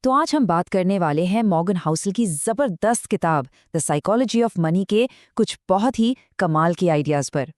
तो आज हम बात करने वाले हैं मॉर्गन हाउसल की जबरदस्त किताब द साइकोलॉजी ऑफ मनी के कुछ बहुत ही कमाल के आइडियाज पर।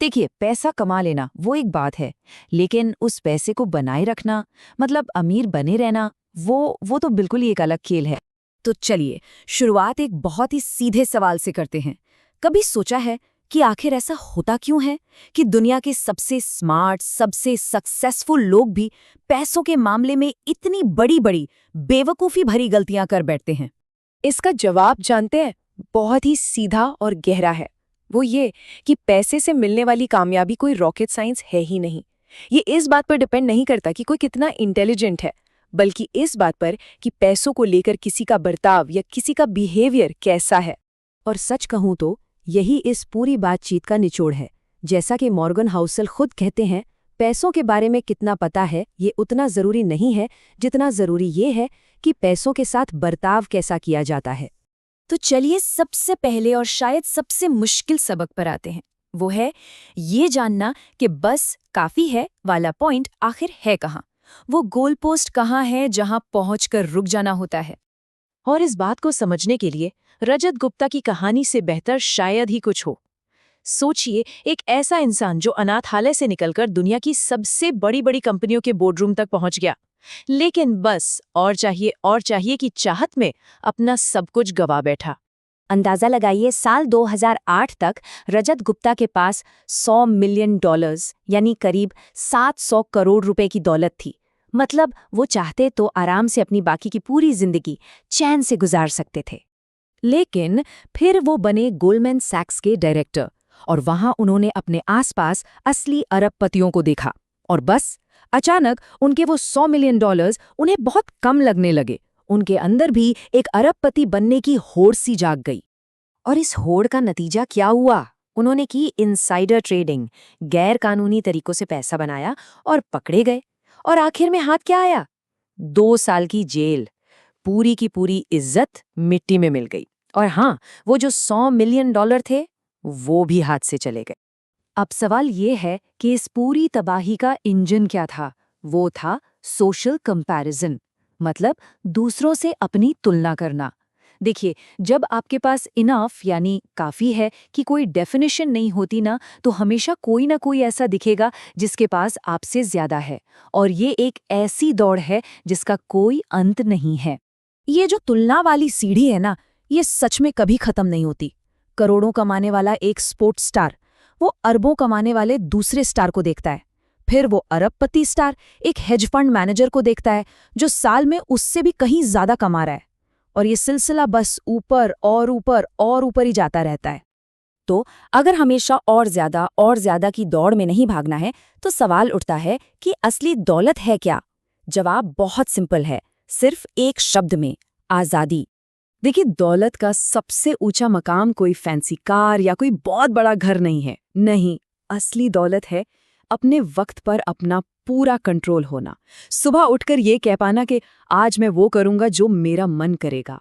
देखिए, पैसा कमा लेना वो एक बात है, लेकिन उस पैसे को बनाए रखना, मतलब अमीर बने रहना, वो तो बिल्कुल ही एक अलग खेल है। तो चलिए शुरुआत एक बहुत ही सीधे सवाल से करते हैं। कभी सोचा है कि आखिर ऐसा होता क्यों है कि दुनिया के सबसे स्मार्ट, सबसे सक्सेसफुल लोग भी पैसों के मामले में इतनी बड़ी बड़ी बेवकूफ़ी भरी गलतियां कर बैठते हैं? इसका जवाब जानते हैं? बहुत ही सीधा और गहरा है। वो ये कि पैसे से मिलने वाली कामयाबी कोई रॉकेट साइंस है ही नहीं। ये इस बात पर डिपेंड नहीं करता कि कोई कितना इंटेलिजेंट है, बल्कि इस बात पर कि पैसों को लेकर किसी का बर्ताव या किसी का बिहेवियर कैसा है। और सच कहूं तो यही इस पूरी बातचीत का निचोड़ है। जैसा कि मॉर्गन हाउसल खुद कहते हैं, पैसों के बारे में कितना पता है ये उतना जरूरी नहीं है जितना जरूरी ये है कि पैसों के साथ बर्ताव कैसा किया जाता है। तो चलिए सबसे पहले और शायद सबसे मुश्किल सबक पर आते हैं। वो है ये जानना कि बस काफी है वाला पॉइंट आखिर है कहाँ। वो गोल पोस्ट कहाँ है जहां पहुंचकर रुक जाना होता है। और इस बात को समझने के लिए रजत गुप्ता की कहानी से बेहतर शायद ही कुछ हो। सोचिए, एक ऐसा इंसान जो अनाथालय से निकलकर दुनिया की सबसे बड़ी बड़ी कंपनियों के बोर्डरूम तक पहुंच गया, लेकिन बस और चाहिए की चाहत में अपना सब कुछ गवा बैठा। अंदाजा लगाइए, साल 2008 तक रजत गुप्ता के पास $100 मिलियन यानी करीब 700 करोड़ रुपए की दौलत थी। मतलब वो चाहते तो आराम से अपनी बाकी की पूरी जिंदगी चैन से गुजार सकते थे। लेकिन फिर वो बने गोल्डमैन सैक्स के डायरेक्टर, और वहां उन्होंने अपने आसपास असली अरबपतियों को देखा, और बस अचानक उनके वो $100 मिलियन उन्हें बहुत कम लगने लगे। उनके अंदर भी एक अरबपति बनने की होड़ सी जाग गई। और इस होड़ का नतीजा क्या हुआ? उन्होंने की इनसाइडर ट्रेडिंग, गैर कानूनी तरीकों से पैसा बनाया और पकड़े गए। और आखिर में हाथ क्या आया? 2 साल की जेल, पूरी की पूरी इज्जत मिट्टी में मिल गई। और हाँ, वो जो $100 मिलियन थे वो भी हाथ से चले गए। अब सवाल ये है कि इस पूरी तबाही का इंजन क्या था? वो था सोशल कंपैरिजन, मतलब दूसरों से अपनी तुलना करना। देखिए, जब आपके पास इनफ यानी काफी है कि कोई डेफिनेशन नहीं होती ना, तो हमेशा कोई ना कोई ऐसा दिखेगा जिसके पास आपसे ज्यादा है। और ये एक ऐसी दौड़ है जिसका कोई अंत नहीं है। ये जो तुलना वाली सीढ़ी है ना, ये सच में कभी खत्म नहीं होती। करोड़ों कमाने वाला एक स्पोर्ट्स स्टार वो अरबों कमाने वाले दूसरे स्टार को देखता है। फिर वो अरबपति स्टार एक हेज फंड मैनेजर को देखता है जो साल में उससे भी कहीं ज्यादा कमा रहा है। और ये सिलसिला बस ऊपर और ऊपर और ऊपर ही जाता रहता है। तो अगर हमेशा और ज्यादा की दौड़ में नहीं भागना है, तो सवाल उठता है कि असली दौलत है क्या? जवाब बहुत सिंपल है, सिर्फ एक शब्द में, आजादी। देखिए, दौलत का सबसे ऊंचा मकाम कोई फैंसी कार या कोई बहुत बड़ा घर नहीं है। नहीं, असली दौलत है अपने वक्त पर अपना पूरा कंट्रोल होना। सुबह उठकर ये कह पाना कि आज मैं वो करूंगा जो मेरा मन करेगा।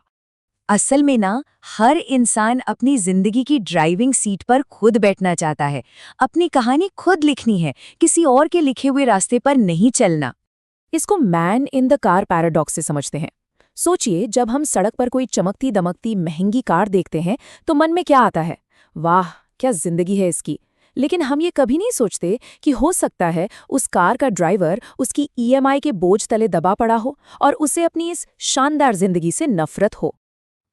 असल में ना, हर इंसान अपनी जिंदगी की ड्राइविंग सीट पर खुद बैठना चाहता है। अपनी कहानी खुद लिखनी है, किसी और के लिखे हुए रास्ते पर नहीं चलना। इसको man in the car paradox से समझते हैं। सोचिए, जब हम सड़क पर कोई चमकती दमकती महंगी कार देखते हैं तो मन में क्या आता है? वाह, क्या जिंदगी है इसकी। लेकिन हम ये कभी नहीं सोचते कि हो सकता है उस कार का ड्राइवर उसकी ईएमआई के बोझ तले दबा पड़ा हो और उसे अपनी इस शानदार जिंदगी से नफरत हो।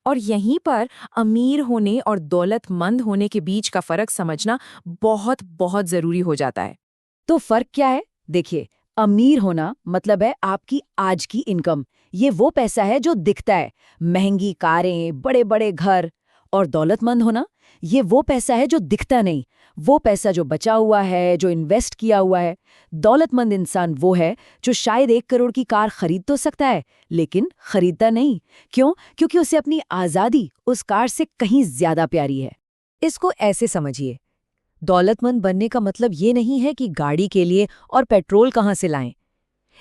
और यहीं पर अमीर होने और दौलतमंद होने के बीच का फर्क समझना बहुत बहुत जरूरी हो जाता है। तो फर्क क्या है? देखिए, अमीर होना मतलब है आपकी आज की इनकम। ये वो पैसा है जो दिखता है, महंगी कारें, बड़े बड़े घर। और दौलतमंद होना, ये वो पैसा है जो दिखता नहीं, वो पैसा जो बचा हुआ है, जो इन्वेस्ट किया हुआ है। दौलतमंद इंसान वो है जो शायद 1 करोड़ की कार खरीद तो सकता है, लेकिन खरीदता नहीं। क्यों? क्योंकि उसे अपनी आज़ादी उस कार से कहीं ज्यादा प्यारी है। इसको ऐसे समझिए, दौलतमंद बनने का मतलब ये नहीं है कि गाड़ी के लिए और पेट्रोल कहाँ से लाएं।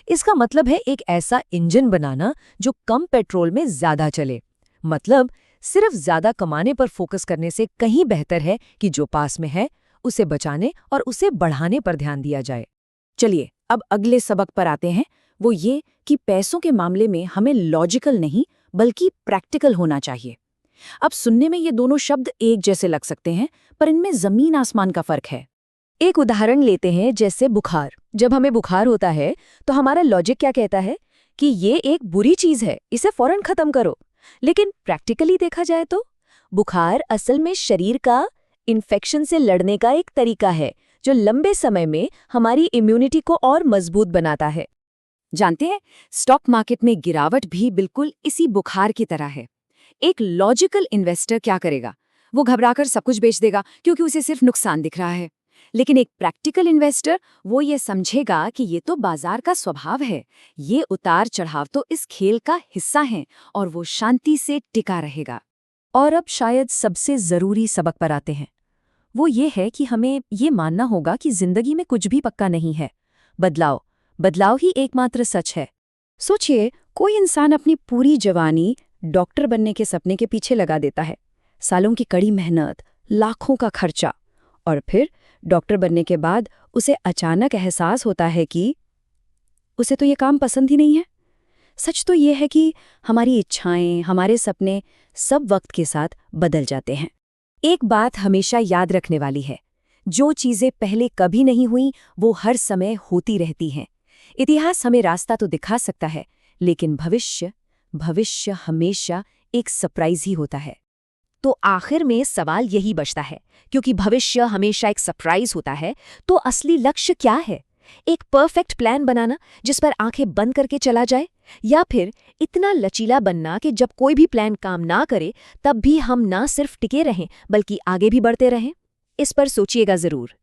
इसका मतलब है एक ऐसा इंजन बनाना जो कम पेट्रोल में ज्यादा चले। मतलब सिर्फ ज्यादा कमाने पर फोकस करने से कहीं बेहतर है कि जो पास में है उसे बचाने और उसे बढ़ाने पर ध्यान दिया जाए। चलिए अब अगले सबक पर आते हैं, वो ये कि पैसों के मामले में हमें लॉजिकल नहीं बल्कि प्रैक्टिकल होना चाहिए। अब सुनने में ये दोनों शब्द एक जैसे लग सकते हैं, पर इनमें जमीन आसमान का फर्क है। एक उदाहरण लेते हैं, जैसे बुखार। जब हमें बुखार होता है तो हमारा लॉजिक क्या कहता है कि ये एक बुरी चीज है, इसे फौरन खत्म करो। लेकिन प्रैक्टिकली देखा जाए तो बुखार असल में शरीर का इन्फेक्शन से लड़ने का एक तरीका है जो लंबे समय में हमारी इम्यूनिटी को और मजबूत बनाता है। जानते हैं, स्टॉक मार्केट में गिरावट भी बिल्कुल इसी बुखार की तरह है। एक लॉजिकल इन्वेस्टर क्या करेगा? वो घबराकर सब कुछ बेच देगा क्योंकि उसे सिर्फ नुकसान दिख रहा है। लेकिन एक प्रैक्टिकल इन्वेस्टर वो ये समझेगा कि ये तो बाजार का स्वभाव है, ये उतार चढ़ाव तो इस खेल का हिस्सा हैं, और वो शांति से टिका रहेगा। और अब शायद सबसे जरूरी सबक पर आते हैं। वो ये है कि हमें ये मानना होगा कि जिंदगी में कुछ भी पक्का नहीं है। बदलाव ही एकमात्र सच है। सोचिए, कोई इंसान अपनी पूरी जवानी डॉक्टर बनने के सपने के पीछे लगा देता है। सालों की कड़ी मेहनत, लाखों का खर्चा, और फिर डॉक्टर बनने के बाद उसे अचानक एहसास होता है कि उसे तो ये काम पसंद ही नहीं है। सच तो ये है कि हमारी इच्छाएं, हमारे सपने सब वक्त के साथ बदल जाते हैं। एक बात हमेशा याद रखने वाली है, जो चीजें पहले कभी नहीं हुई वो हर समय होती रहती हैं। इतिहास हमें रास्ता तो दिखा सकता है, लेकिन भविष्य हमेशा एक सरप्राइज ही होता है। तो आखिर में सवाल यही बचता है, क्योंकि भविष्य हमेशा एक सरप्राइज होता है, तो असली लक्ष्य क्या है? एक परफेक्ट प्लान बनाना जिस पर आंखें बंद करके चला जाए, या फिर इतना लचीला बनना कि जब कोई भी प्लान काम ना करे तब भी हम ना सिर्फ टिके रहें बल्कि आगे भी बढ़ते रहें? इस पर सोचिएगा जरूर।